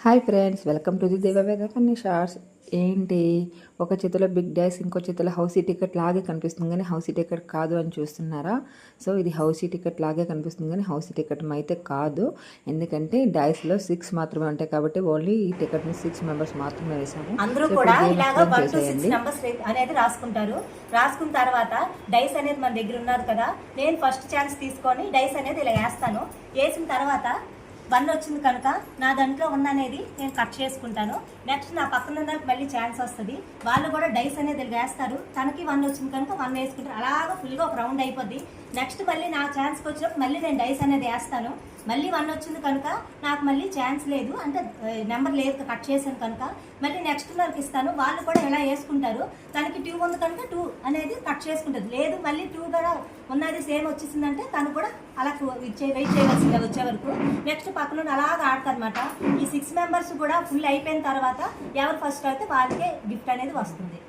Hi friends, welcome to the దేవవేద funny shorts. ఏంటి, ఒక చేతిలో బిగ్ డైస్, ఇంకో చేతిలో హౌసీ టికెట్ లాగే కనిపిస్తుంది కానీ హౌసీ టికెట్ కాదు అని చూస్తున్నారా? సో ఇది హౌసీ టికెట్ లాగే కనిపిస్తుంది కానీ హౌసీ టికెట్ అయితే కాదు. ఎందుకంటే డైస్లో 6 మాత్రమే ఉంటాయి కాబట్టి ఓన్లీ ఈ టికెట్ని 6 మెంబర్స్ మాత్రమే వేసాము. అందరూ కూడా ఇలాగా 1 to 6 నంబర్స్ అనేది రాసుకుంటారు. రాసుకున్న తర్వాత డైస్ అనేది మన దగ్గర ఉన్నారు కదా, నేను ఫస్ట్ ఛాన్స్ తీసుకొని డైస్ అనేది ఇలా వేస్తాను. వేసిన తర్వాత 1 వచ్చింది కనుక నా దాంట్లో ఉన్న అనేది నేను కట్ చేసుకుంటాను. నెక్స్ట్ నా పక్కన ఉన్న మళ్ళీ ఛాన్స్ వస్తుంది, వాళ్ళు కూడా డైస్ అనేది వేస్తారు. తనకి 1 వచ్చింది కనుక 1 వేసుకుంటారు. అలాగా ఫుల్గా ఒక రౌండ్ అయిపోద్ది. నెక్స్ట్ మళ్ళీ నా ఛాన్స్కి వచ్చినప్పుడు మళ్ళీ నేను డైస్ అనేది వేస్తాను. మళ్ళీ 1 వచ్చింది కనుక నాకు మళ్ళీ ఛాన్స్ లేదు, అంటే నెంబర్ లేదు, కట్ చేశాను కనుక మళ్ళీ నెక్స్ట్ వాళ్ళకి ఇస్తాను. వాళ్ళు కూడా ఎలా వేసుకుంటారు, తనకి 2 ఉంది కనుక 2 అనేది కట్ చేసుకుంటుంది. లేదు మళ్ళీ 2 కూడా ఉన్నది సేమ్ వచ్చేసిందంటే తను కూడా అలా వెయిట్ చేయవలసిందే వచ్చే వరకు. నెక్స్ట్ పక్కన అలాగా ఆడతారనమాట. ఈ 6 మెంబర్స్ కూడా ఫుల్ అయిపోయిన తర్వాత ఎవరు ఫస్ట్ అయితే వాళ్ళకే గిఫ్ట్ అనేది వస్తుంది.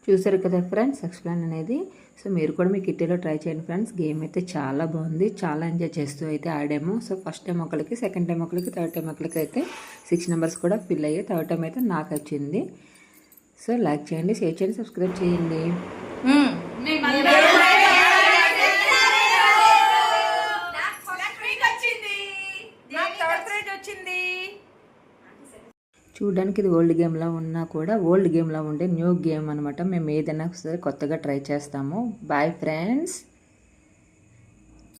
చూసారు కదా ఫ్రెండ్స్ ఎక్స్ప్లెయిన్ అనేది. సో మీరు కూడా మీ కిట్టీలో ట్రై చేయండి ఫ్రెండ్స్. గేమ్ అయితే చాలా బాగుంది, చాలా ఎంజాయ్ చేస్తూ అయితే ఆడాము. సో ఫస్ట్ టైం ఒకరికి, సెకండ్ టైం ఒకరికి, థర్డ్ టైం ఒకరికి అయితే 6 నెంబర్స్ కూడా ఫిల్ అయ్యాయి. థర్డ్ టైం అయితే నాకు వచ్చింది. సో లైక్ చేయండి, షేర్ చేయండి, సబ్స్క్రైబ్ చేయండి. చూడడానికి ఇది ఓల్డ్ గేమ్లా ఉన్నా కూడా ఓల్డ్ గేమ్లా ఉండే న్యూ గేమ్ అనమాట. మేము ఏదైనా సరే కొత్తగా ట్రై చేస్తాము. Bye friends.